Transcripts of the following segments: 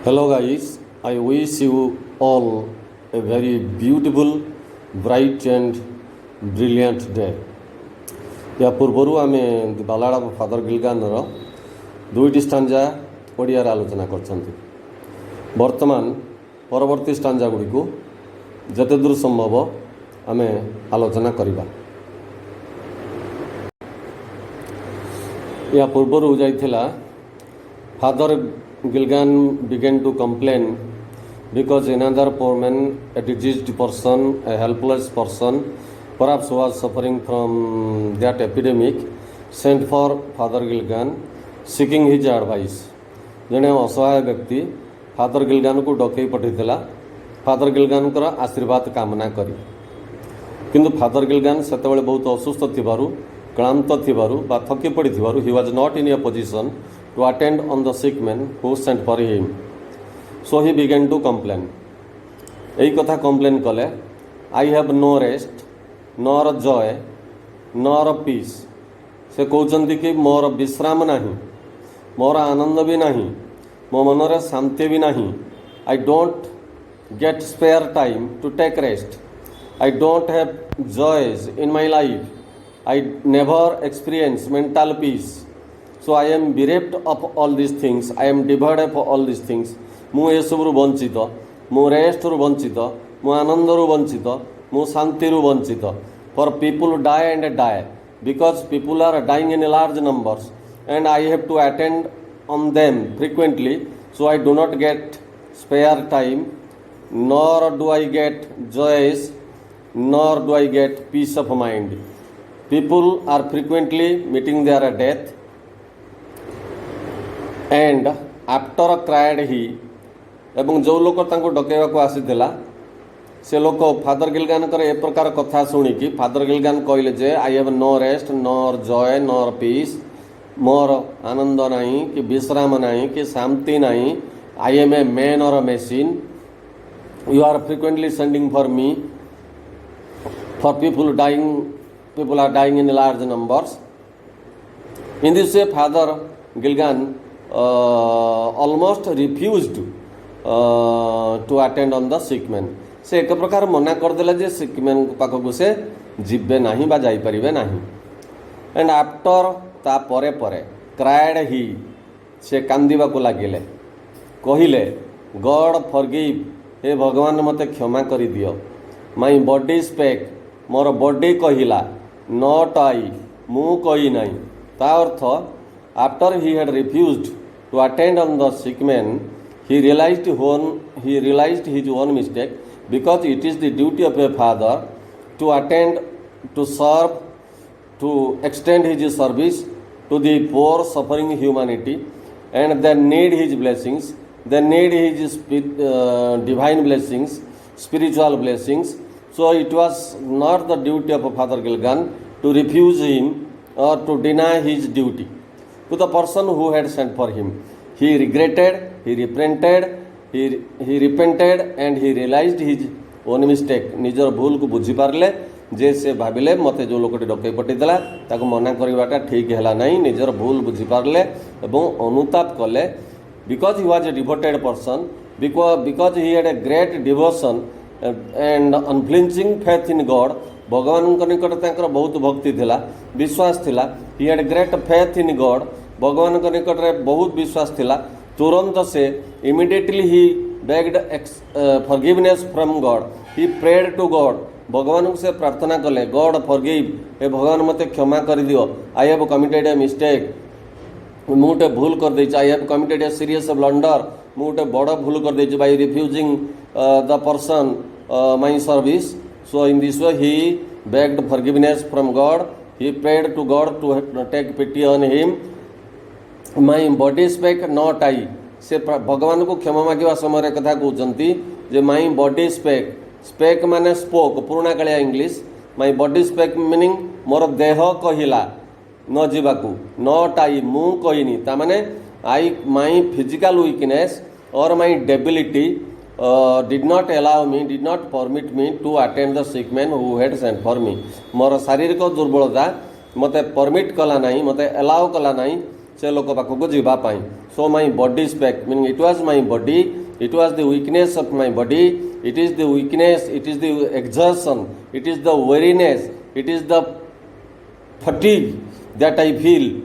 Hello guys, I wish you all a very beautiful, bright and brilliant day. या पूर्वर आम बालाड़ा father गिलगानर दुईटी stanza Odiyar आलोचना करछंती। वर्तमान परवर्ती स्टांजा गुड़ी को जते दूर संभव आम आलोचना करिबा। या पूर्वर जाइथिला father Gilgan began to complain because another poor man, a diseased person, a helpless person, perhaps was suffering from that epidemic, sent for Father Gilgan seeking his advice. जने असहाय व्यक्ति फादर गिलगान को डकई पठेला फादर गिलगान आशीर्वाद कामना करी किंतु फादर गिलगान सेतबेले बहुत असुस्थ थिबारु क्लांत थिबारु बा थकी पड़िथिबारु he was not in a position to attend on the sick man who sent for him. So he began to complain. এই কথা কমপ্লেন কলে I have no rest nor joy nor peace. से कहते कि मोर विश्राम नहीं मोर आनंद भी नहीं मो मनरे शांति भी नहीं. I don't get spare time to take rest. I don't have joys in my life. I never experience mental peace. So I am bereft of all these things. I am devoid of all these things. मु ये सब वंचित मु rest वंचित मु आनंद वंचित मु शांति वंचित. For people die and die because people are dying in large numbers and I have to attend on them frequently. So I do not get spare time, nor do I get joys, nor do I get peace of mind. People are frequently meeting their death. And after cried he एवं जो लोक डकैवा को आसीला से लोक father गिलगान ए प्रकार कथा शुणिकी Father Gilligan कहले जे I have no rest nor joy nor peace मोर आनंद नहीं कि विश्राम नहीं कि शांति नहीं. आई एम ए मैन और machine. You are frequently sending for me for people are dying in large numbers. In this way Father Gilgan almost refused to attend on the sick man. से एक प्रकार मना करदेला जे सिक man पाखक से जीवे नहीं बा जाई परिबे नहीं. एंड आफ्टर ता परे परे क्राइड ही से कांदिबा को लागिले कहिले गॉड फॉरगिव हे भगवान मते क्षमा करि दियो. My body spec more body कहिला नॉट आई मु कहि नहीं. ता अर्थ after he had refused to attend on the sick man, he realized his own mistake, because it is the duty of a father to attend, to serve, to extend his service to the poor suffering humanity, and they need his blessings, they need his divine blessings, spiritual blessings. So it was not the duty of Father Gilgan to refuse him or to deny his duty to the person who had sent for him. He regretted, he repented and he realized his own mistake. निजर भूल को बुझी पारले जे से भाविले मते जो लोकटी डकई पटिदेला ताको मना करिवाटा ठीक हैला नहीं. निजर भूल बुझी पारले एवं अनुताप कले because he was a devoted person, because he had a great devotion and unflinching faith in God. भगवान निकट तांकर बहुत भक्ति थिला विश्वास थिला. He had great faith in God. भगवान निकट रे बहुत विश्वास थिला. तुरंत से इमीडिएटली ही begged forgiveness from God. He prayed to God. भगवान से प्रार्थना कले गॉड फॉरगिव हे भगवान मते क्षमा कर दियो. I have committed a mistake. मुटे भूल कर देछि. I have committed a serious blunder. मुटे बड़ भूल कर देछि by refusing the person my service. So in this way he begged forgiveness from God. He prayed to God to take pity on him. My body spake not I. से भगवान को क्षमा मागिवा समय कथा कहते जे माई बॉडी स्पेक माने spoke पुराणा कालिया English. My body spake meaning मोर देह कहिला न जीवाकू नॉट आई मु कहिनी. ता माने आई माई फिजिकल वीकनेस और माई debility did not allow me, did not permit me to attend the sick man who had sent for me. मोर शारीरिक दुर्बलता मते परमिट कला नहीं मते अलाउ कला नहीं से लोक पाखक जीवाई. So my body spec, meaning it was my body, it was the weakness of my body, it is the weakness, it is the exhaustion, it is the weariness, it is the fatigue that I feel,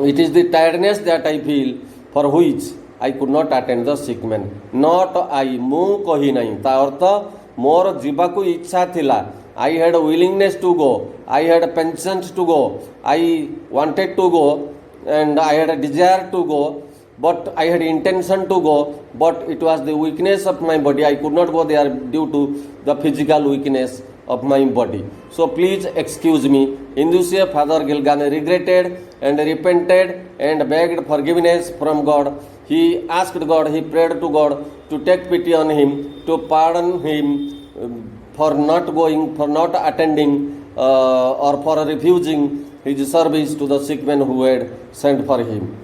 it is the tiredness that I feel, for which I could not attend the sick man. Not I, ମୁଁ କହି ନାହିଁ. ତା ଅର୍ଥ ମୋର ଯିବାକୁ ଇଚ୍ଛା ଥିଲା. I had a willingness to go, I had a penchant to go, I wanted to go, and I had a desire to go, but I had intention to go, but it was the weakness of my body. I could not go there due to the physical weakness of my body. So please excuse me. In this way, Father Gilgan regretted and repented and begged forgiveness from God. He asked God, he prayed to God to take pity on him, to pardon him for not going, for not attending, or for refusing his service to the sick man who had sent for him.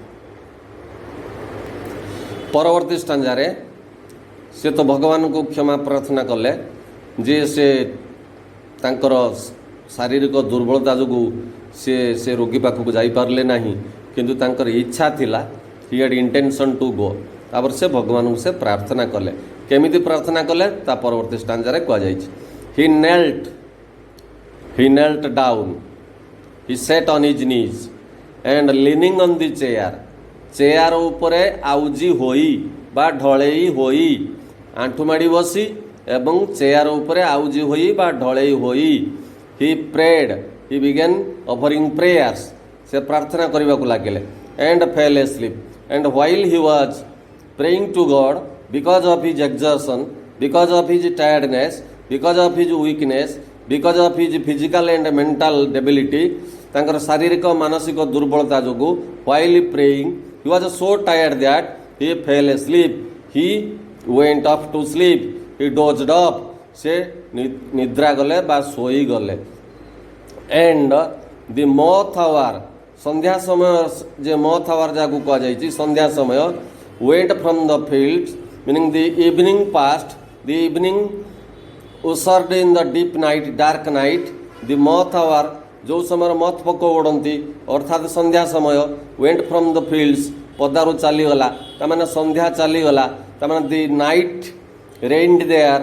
परवर्ती स्टांजारे से तो भगवान को क्षमा प्रार्थना कले जे से तांकर शारीरिक दुर्बलता जो से रोगी पाखक जाई पारले नहीं, किंतु तांकर इच्छा थिला, he had intention to go. तापर से भगवान को से प्रार्थना कले. केमिति प्रार्थना कले ता परवर्ती स्टांजारे कह जाइछि. ही knelt down, he sat on his knees and leaning on the chair, chair उपरे आउजी होई बा ढळेई होई, आंठुमाड़ी बसी एवं चेयर उपरे आउजी होई बा ढळेई होई. He prayed, he began offering prayers, से प्रार्थना करबा को लागले. And fell asleep. And while he was praying to God, because of his exertion, because of his tiredness, because of his weakness, because of his physical and mental debility, तांकर शारीरिक मानसिक दुर्बलता जोगु, while praying he was so tired that he fell asleep, he went off to sleep, he dozed off, से निद्रा गले बा सोई गले. एंड द मथ आवर, संध्या समय जे मथ आवर जाकू कह जाइछि संध्या समय, went from the fields, meaning the evening past, the evening ushered in the deep night, dark night, the moth hour, जो समय मत पक उड़ती अर्थात संध्या समय, वेंट फ्रॉम द फील्ड्स, पदारू चलीगला, तमाने संध्या चलीगला, तमाने the night rained there,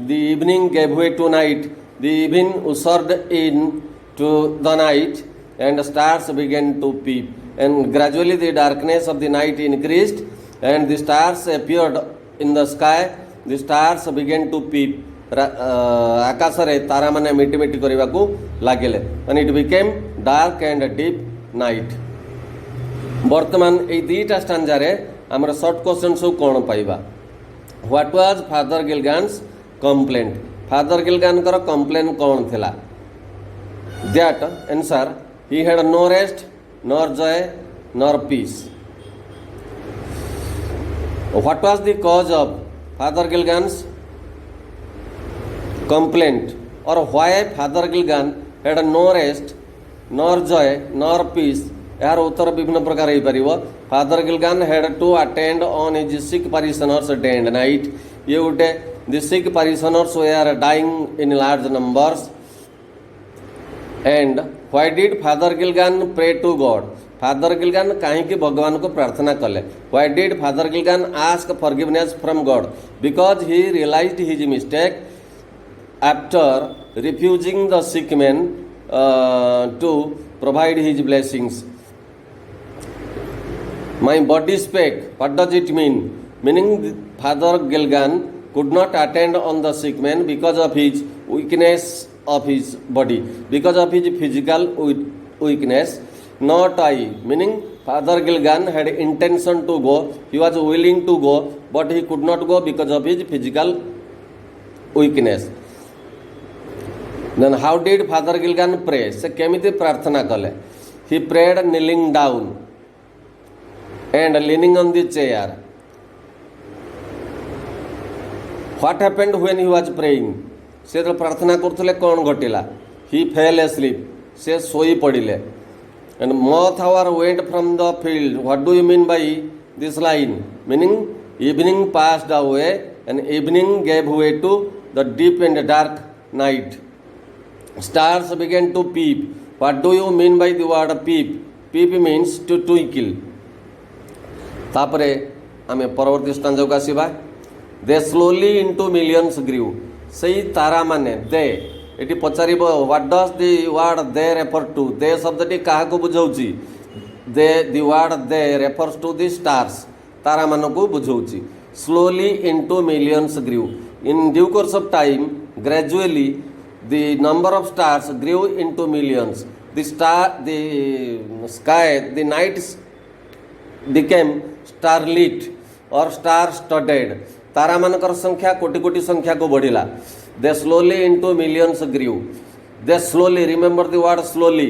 the evening gave way to night, the evening ushered in to the night, and stars began to peep, and gradually the darkness of the night increased, and the stars appeared in the sky, the stars began to peep, आकाश रे तारा माने मिटी मिटी करबा को लागले, and it became dark and deep night. वर्तमान ए दुईटा stanza रे हमर शॉर्ट क्वेश्चन सब कोन पाइबा. What was father Gilgan's complaint. Father Gilgan कर कंप्लेन कोन थिला. That answer, he had no rest nor joy nor peace. What was the cause of father Gilgan's complaint, or why Father Gilgan had no rest nor joy nor peace. यार उत्तर विभिन्न प्रकार हो पारिबो. Father Gilgan had to attend on his sick parishioners day and night. ये उठे the sick parishioners were dying in large numbers. And why did father Gilgan pray to God. Father Gilgan कहीं भगवान को प्रार्थना कले. Why did father Gilgan ask forgiveness from God. Because he realized his mistake after refusing the sick man to provide his blessings. My body spake. What does it mean? Meaning Father Gilgan could not attend on the sick man because of his weakness of his body, because of his physical weakness. Not I, meaning Father Gilgan had intention to go, he was willing to go, but he could not go because of his physical weakness. Then how did Father Gilgan pray? से केमिति प्रार्थना कले. He prayed kneeling down and leaning on the chair. What happened when he was praying? से तो प्रार्थना करथले कोन घटिला. He fell asleep. से सोई पड़िले. And moth hour went from the field. What do you mean by this line? Meaning evening passed away and evening gave way to the deep and dark night. Stars began to peep. What do you mean by the word peep? Peep means to twinkle. तापरे आमे परवर्ती stanza को आसीबा। They slowly into millions grieve. सही तारा माने दे एटी पचारिबो what does the word they refer to. They शब्दटी काहा को बुझाउची? They the word they refers to the stars. तारा मान को बुझाउची। Slowly into millions grieve. In due course of time gradually the number of stars grew into millions. The sky, the night became starlit or star studded. तारा मानकर संख्या कोटि कोटि संख्या को बढ़िला। They slowly into millions grew. They slowly, remember the word slowly.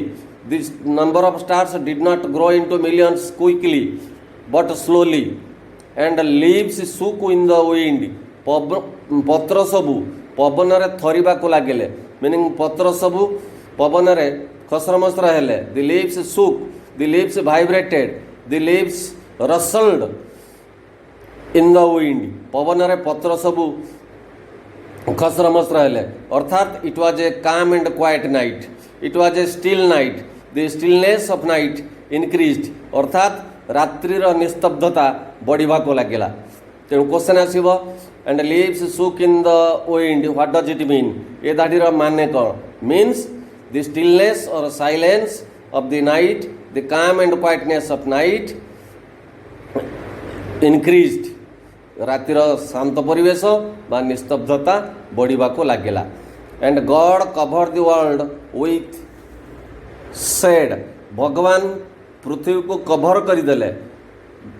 The number of stars did not grow into millions quickly but slowly. And leaves shook in the wind. पत्र सबू पवन रे थरिबा को लागिले। मीनिंग पत्र सबू पवन रे खसरमसर हेले। The leaves shook, the leaves vibrated, the leaves rustled in the wind. पवन रे पत्र सबू खसरमसर हेले। अर्थात it was a calm and quiet night. It was a still night. The stillness of night increased. अर्थात रात्रिर निस्तब्धता बढ़िबा को लागिला। तेणु क्वेश्चन आसीबो and leaves shook in the wind, what does it mean? ए दाढ़ीर माने कौन? मीन्स द स्टिलनेस और silence of the night, the calm and quietness of night increased. रातिर शांत परिवेश बा निस्तब्धता बढ़िबा को लागिला। And God cover the world with shade. भगवान पृथ्वी को कभर करदेले,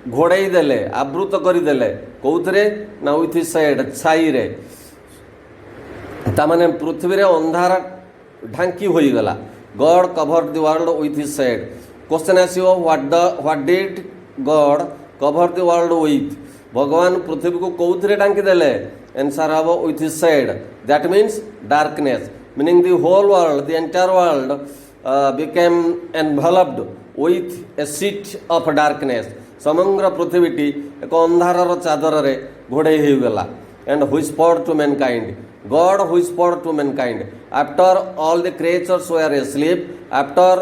घोड़ाई देले, आवृत करदेले। कौथरे ना विथ शेड, छाई रे। तामाने पृथ्वी रे अंधार ढांकी होई गला। God cover the world with shade. Question आसीबो what did God cover the world with? भगवान पृथ्वी को कौथरे ढांकी देले? आंसर हबो with shade. That means darkness. Meaning the whole world, the entire world became enveloped with a sheet of darkness. समग्र पृथ्वीटी एक अंधारर चादर रे घोड़े होगला। And whispered to mankind. God whispered to mankind after all the creatures were asleep, after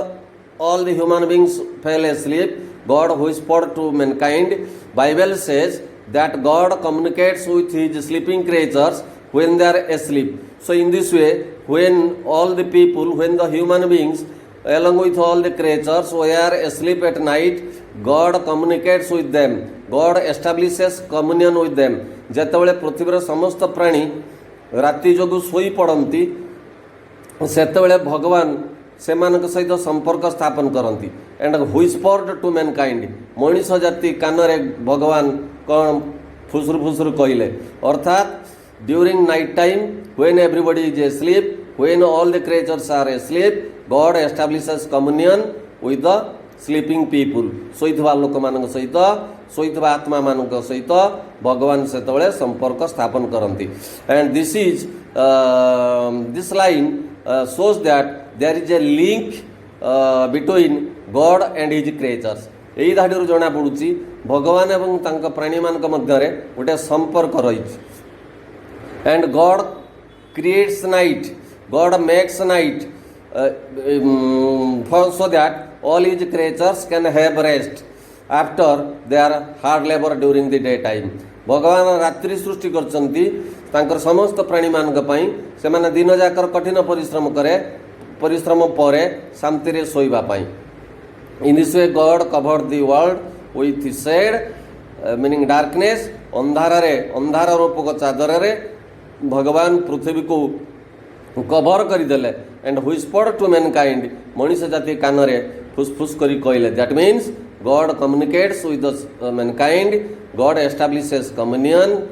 all the human beings fell asleep, God whispered to mankind. Bible says that God communicates with his sleeping creatures when they are asleep. So in this way, when all the people, when the human beings along with all the creatures were asleep at night, God communicates with them. God establishes communion with them. ଯେତେବେଳେ ପୃଥିବୀର ସମସ୍ତ ପ୍ରାଣୀ ରାତି ଯୋଗୁଁ ଶୋଇ ପଡ଼ନ୍ତି ସେତେବେଳେ ଭଗବାନ ସେମାନଙ୍କ ସହିତ ସମ୍ପର୍କ ସ୍ଥାପନ କରନ୍ତି. ଏଣ୍ଡ ହ୍ୱିସ୍ପର୍ଡ ଟୁ ମ୍ୟାନକାଇଣ୍ଡ, ମଣିଷ ଜାତି କାନରେ ଭଗବାନ କ'ଣ ଫୁସୁରୁ ଫୁସୁରୁ କହିଲେ. ଅର୍ଥାତ୍ during night time, when everybody is asleep, when all the creatures are asleep, God establishes communion with the sleeping people. ଶୋଇଥିବା ଲୋକମାନଙ୍କ ସହିତ, ଶୋଇଥିବା ଆତ୍ମା ମାନଙ୍କ ସହିତ ଭଗବାନ ସେତେବେଳେ ସମ୍ପର୍କ ସ୍ଥାପନ କରନ୍ତି. And this line shows that there is a link between God and his creatures. ଏହି ଧାଡ଼ିରୁ ଜଣାପଡ଼ୁଛି ଭଗବାନ ଏବଂ ତାଙ୍କ ପ୍ରାଣୀମାନଙ୍କ ମଧ୍ୟରେ ଗୋଟେ ସମ୍ପର୍କ ରହିଛି. And God creates night, God makes night so that all his creatures can have rest after their hard labor during the daytime. ଭଗବାନ ରାତ୍ରି ସୃଷ୍ଟି କରିଛନ୍ତି ତାଙ୍କର ସମସ୍ତ ପ୍ରାଣୀମାନଙ୍କ ପାଇଁ, ସେମାନେ ଦିନ ଯାକର କଠିନ ପରିଶ୍ରମ ପରେ ଶାନ୍ତିରେ ଶୋଇବା ପାଇଁ. In this way God covered the world with shade, meaning darkness. ଅନ୍ଧାର ରୂପକ ଚାଦରରେ ଭଗବାନ ପୃଥିବୀକୁ କଭର କରିଦେଲେ. and whispered to mankind, ମଣିଷ ଜାତି କାନରେ ଫୁସଫୁସ କରି କହିଲେ. that means God communicates with the mankind. God establishes communion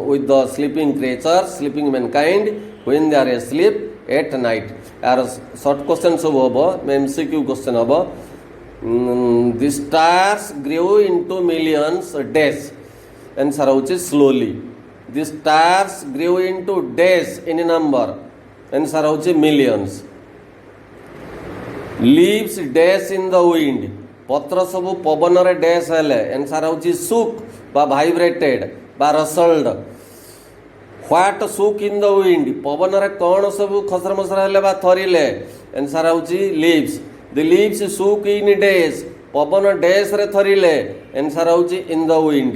with the sleeping creatures, sleeping mankind, when they are asleep at night. यार short question सब होबो, MCQ question होबो. The stars grew into millions days. Answer होची slowly. The stars grew into days in number. Answer होची millions. Leaves days in the wind. पत्र सबू पवन रे dash हेले. आंसर होची shook बा vibrated बा rustled. What shook in the wind? पवन रे कौन सबू खसर मसर हेले बा थरिले. आंसर होची leaves. द लीव्स सुक इन डेज पवन डेज रे थरिले आंसर होची इन the wind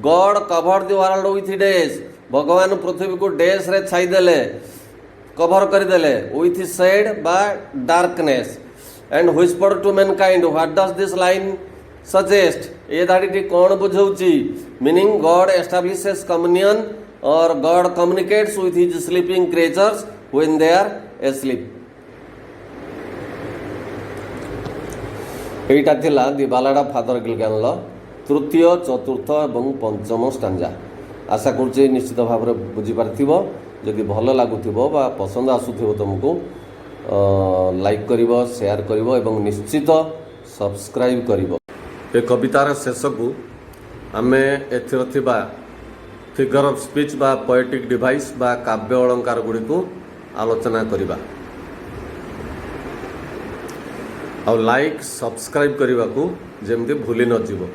God covered the world with days भगवान पृथ्वी को डेज रे छाई देले कवर कर देले विथ शेड बा darkness and whispered to mankind what does this line suggest ए धाड़ीटी कौन बुझाऊची मीनिंग गॉड एस्टाब्लिशेस कम्युनियन और God communicates with his sleeping creatures when they are asleep एटा थिला दि बालाडा फादर गिलगान तृतीय चतुर्थ और पंचम स्टांजा आशा करुचे निश्चित भाव में बुझीपार जदि भल लगुव बा पसंद आसुथिबो तुमको लाइक करिवो शेयर करिवो एवं निश्चित सब्सक्राइब करिवो। ए कवितार शेष को आमे एथिर थिबा फिगर ऑफ स्पीच बा पोएटिक डिवाइस बा काव्य अलंकार गुडी को आलोचना करिबा और लाइक सब्सक्राइब करने को जमती भूली न जीव।